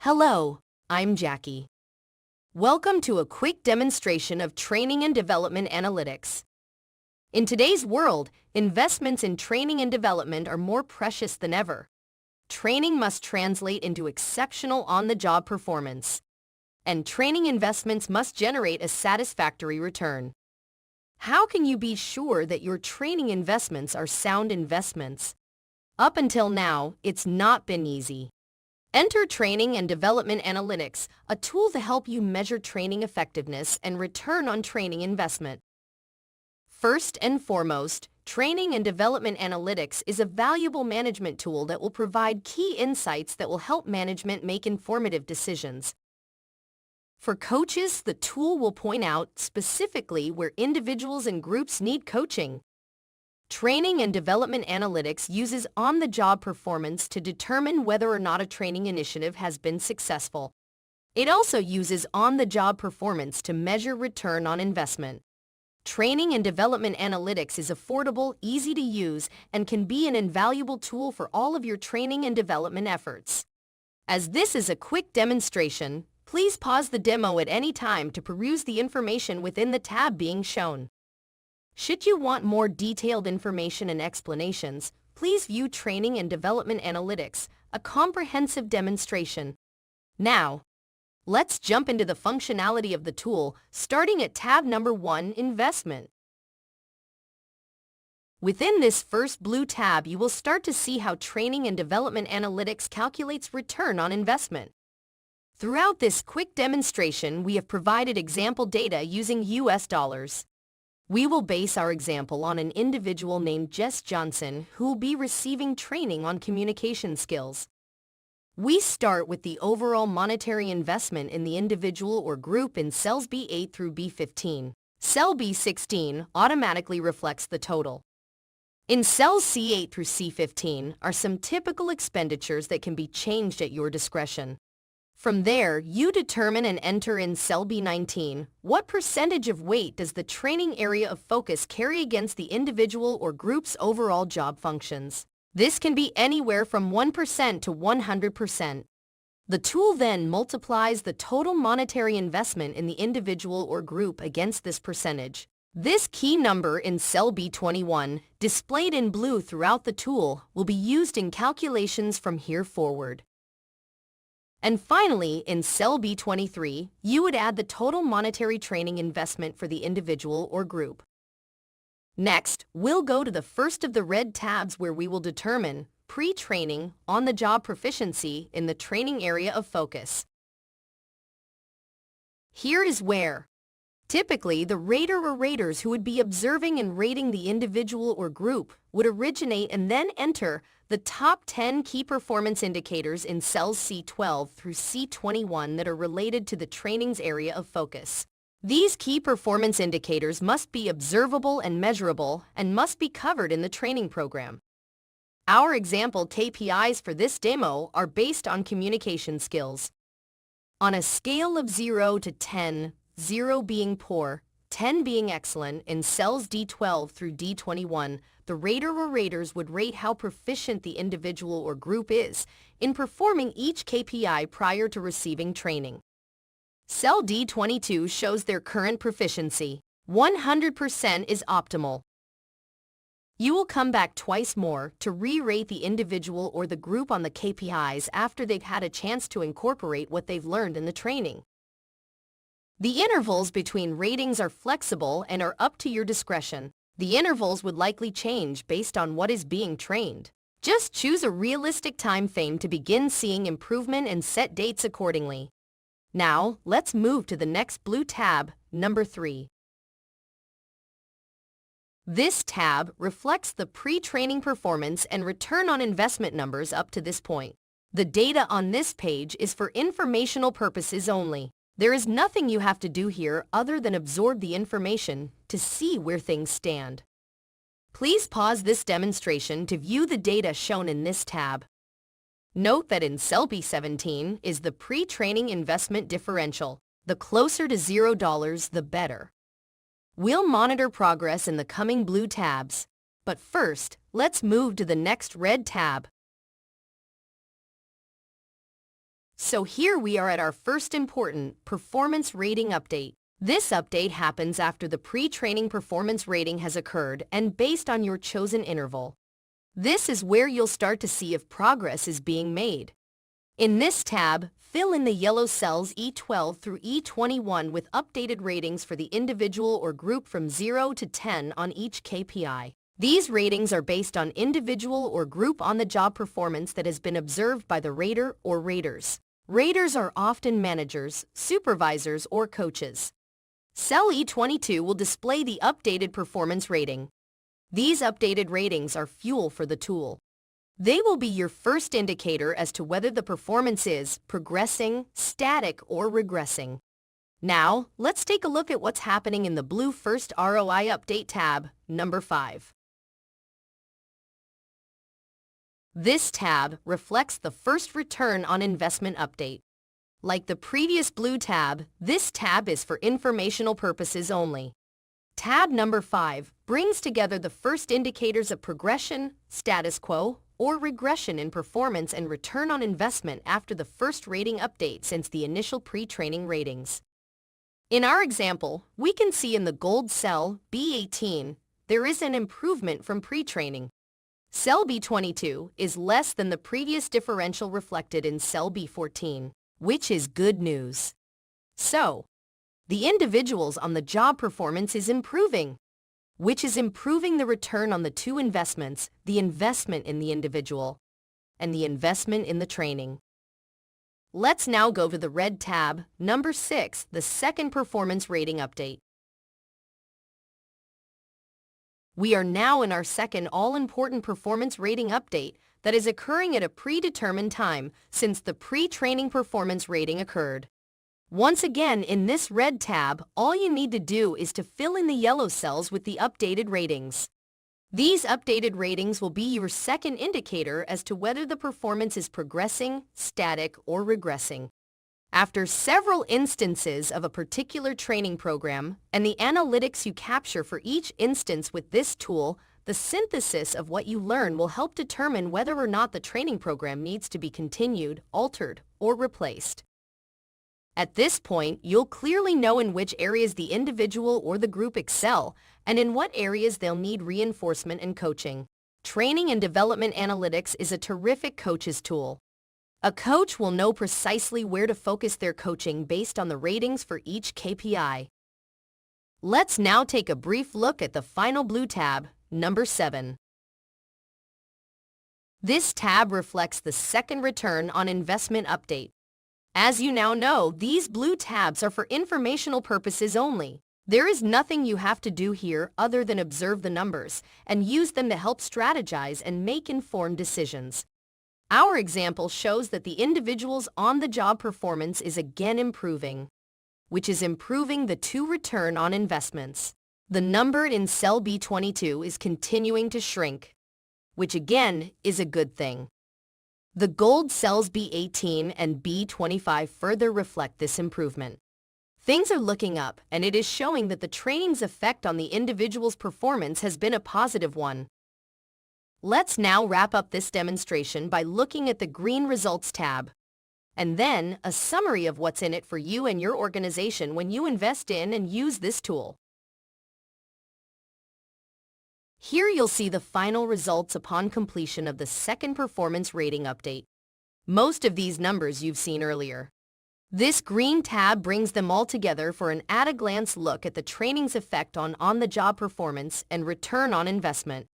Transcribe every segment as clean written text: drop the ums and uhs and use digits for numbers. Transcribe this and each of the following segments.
Hello, I'm Jackie. Welcome to a quick demonstration of training and development analytics. In today's world, investments in training and development are more precious than ever. Training must translate into exceptional on-the-job performance, and training investments must generate a satisfactory return. How can you be sure that your training investments are sound investments? Up until now, it's not been easy. Enter Training and Development Analytics, a tool to help you measure training effectiveness and return on training investment. First and foremost, Training and Development Analytics is a valuable management tool that will provide key insights that will help management make informative decisions. For coaches, the tool will point out specifically where individuals and groups need coaching. Training and Development Analytics uses on-the-job performance to determine whether or not a training initiative has been successful. It also uses on-the-job performance to measure return on investment. Training and Development Analytics is affordable, easy to use, and can be an invaluable tool for all of your training and development efforts. As this is a quick demonstration, please pause the demo at any time to peruse the information within the tab being shown. Should you want more detailed information and explanations, please view Training and Development Analytics, a comprehensive demonstration. Now, let's jump into the functionality of the tool, starting at tab number 1, Investment. Within this first blue tab, you will start to see how Training and Development Analytics calculates return on investment. Throughout this quick demonstration, we have provided example data using US dollars. We will base our example on an individual named Jess Johnson who will be receiving training on communication skills. We start with the overall monetary investment in the individual or group in cells B8 through B15. Cell B16 automatically reflects the total. In cells C8 through C15 are some typical expenditures that can be changed at your discretion. From there, you determine and enter in cell B19 what percentage of weight does the training area of focus carry against the individual or group's overall job functions. This can be anywhere from 1% to 100%. The tool then multiplies the total monetary investment in the individual or group against this percentage. This key number in cell B21, displayed in blue throughout the tool, will be used in calculations from here forward. And finally, in cell B23, you would add the total monetary training investment for the individual or group. Next, we'll go to the first of the red tabs where we will determine pre-training on-the-job proficiency in the training area of focus. Here is where, typically, the rater or raters who would be observing and rating the individual or group would originate and then enter the top 10 key performance indicators in cells C12 through C21 that are related to the training's area of focus. These key performance indicators must be observable and measurable and must be covered in the training program. Our example KPIs for this demo are based on communication skills. On a scale of 0 to 10, 0 being poor, 10 being excellent, in cells D12 through D21, the rater or raters would rate how proficient the individual or group is in performing each KPI prior to receiving training. Cell D22 shows their current proficiency. 100% is optimal. You will come back twice more to re-rate the individual or the group on the KPIs after they've had a chance to incorporate what they've learned in the training. The intervals between ratings are flexible and are up to your discretion. The intervals would likely change based on what is being trained. Just choose a realistic time frame to begin seeing improvement and set dates accordingly. Now, let's move to the next blue tab, number 3. This tab reflects the pre-training performance and return on investment numbers up to this point. The data on this page is for informational purposes only. There is nothing you have to do here other than absorb the information to see where things stand. Please pause this demonstration to view the data shown in this tab. Note that in cell B17 is the pre-training investment differential. The closer to $0, the better. We'll monitor progress in the coming blue tabs, but first, let's move to the next red tab. So here we are at our first important performance rating update. This update happens after the pre-training performance rating has occurred and based on your chosen interval. This is where you'll start to see if progress is being made. In this tab, fill in the yellow cells E12 through E21 with updated ratings for the individual or group from 0 to 10 on each KPI. These ratings are based on individual or group on-the-job performance that has been observed by the rater or raters. Raters are often managers, supervisors, or coaches. Cell E22 will display the updated performance rating. These updated ratings are fuel for the tool. They will be your first indicator as to whether the performance is progressing, static, or regressing. Now, let's take a look at what's happening in the blue First ROI Update tab, number 5. This tab reflects the first return on investment update. Like the previous blue tab, this tab is for informational purposes only. Tab number 5 brings together the first indicators of progression, status quo, or regression in performance and return on investment after the first rating update since the initial pre-training ratings. In our example, we can see in the gold cell B18, there is an improvement from pre-training. Cell B22 is less than the previous differential reflected in cell B14, which is good news. So, the individuals on the job performance is improving, which is improving the return on the two investments, the investment in the individual and the investment in the training. Let's now go to the red tab, number 6, the second performance rating update. We are now in our second all-important performance rating update that is occurring at a predetermined time since the pre-training performance rating occurred. Once again, in this red tab, all you need to do is to fill in the yellow cells with the updated ratings. These updated ratings will be your second indicator as to whether the performance is progressing, static, or regressing. After several instances of a particular training program and the analytics you capture for each instance with this tool, the synthesis of what you learn will help determine whether or not the training program needs to be continued, altered, or replaced. At this point, you'll clearly know in which areas the individual or the group excel and in what areas they'll need reinforcement and coaching. Training and development analytics is a terrific coach's tool. A coach will know precisely where to focus their coaching based on the ratings for each KPI. Let's now take a brief look at the final blue tab, number 7. This tab reflects the second return on investment update. As you now know, these blue tabs are for informational purposes only. There is nothing you have to do here other than observe the numbers and use them to help strategize and make informed decisions. Our example shows that the individual's on-the-job performance is again improving, which is improving the two return on investments. The number in cell B22 is continuing to shrink, which again is a good thing. The gold cells B18 and B25 further reflect this improvement. Things are looking up, and it is showing that the training's effect on the individual's performance has been a positive one. Let's now wrap up this demonstration by looking at the green results tab, and then a summary of what's in it for you and your organization when you invest in and use this tool. Here you'll see the final results upon completion of the second performance rating update. Most of these numbers you've seen earlier. This green tab brings them all together for an at-a-glance look at the training's effect on the-job performance and return on investment.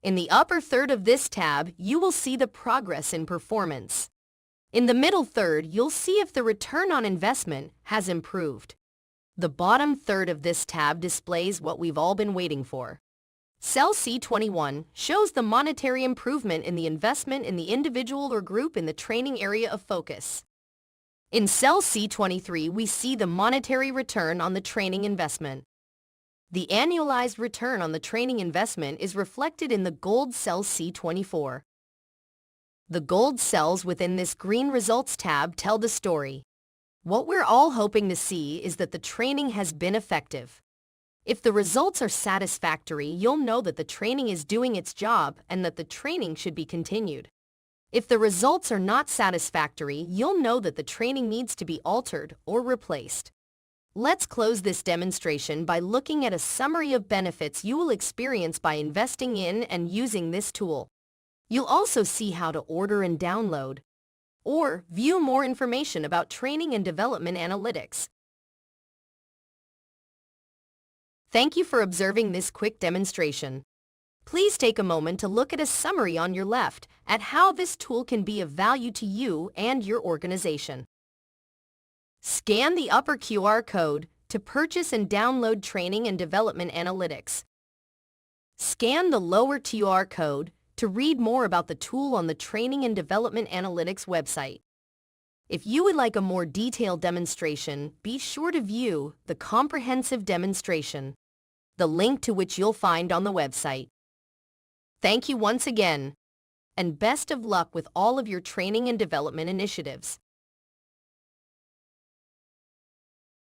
In the upper third of this tab, you will see the progress in performance. In the middle third, you'll see if the return on investment has improved. The bottom third of this tab displays what we've all been waiting for. Cell C21 shows the monetary improvement in the investment in the individual or group in the training area of focus. In cell C23, we see the monetary return on the training investment. The annualized return on the training investment is reflected in the gold cell C24. The gold cells within this green results tab tell the story. What we're all hoping to see is that the training has been effective. If the results are satisfactory, you'll know that the training is doing its job and that the training should be continued. If the results are not satisfactory, you'll know that the training needs to be altered or replaced. Let's close this demonstration by looking at a summary of benefits you will experience by investing in and using this tool. You'll also see how to order and download or view more information about training and development analytics. Thank you for observing this quick demonstration. Please take a moment to look at a summary on your left at how this tool can be of value to you and your organization. Scan the upper QR code to purchase and download training and development analytics. Scan the lower QR code to read more about the tool on the Training and Development Analytics website. If you would like a more detailed demonstration, be sure to view the comprehensive demonstration, the link to which you'll find on the website. Thank you once again, and best of luck with all of your training and development initiatives.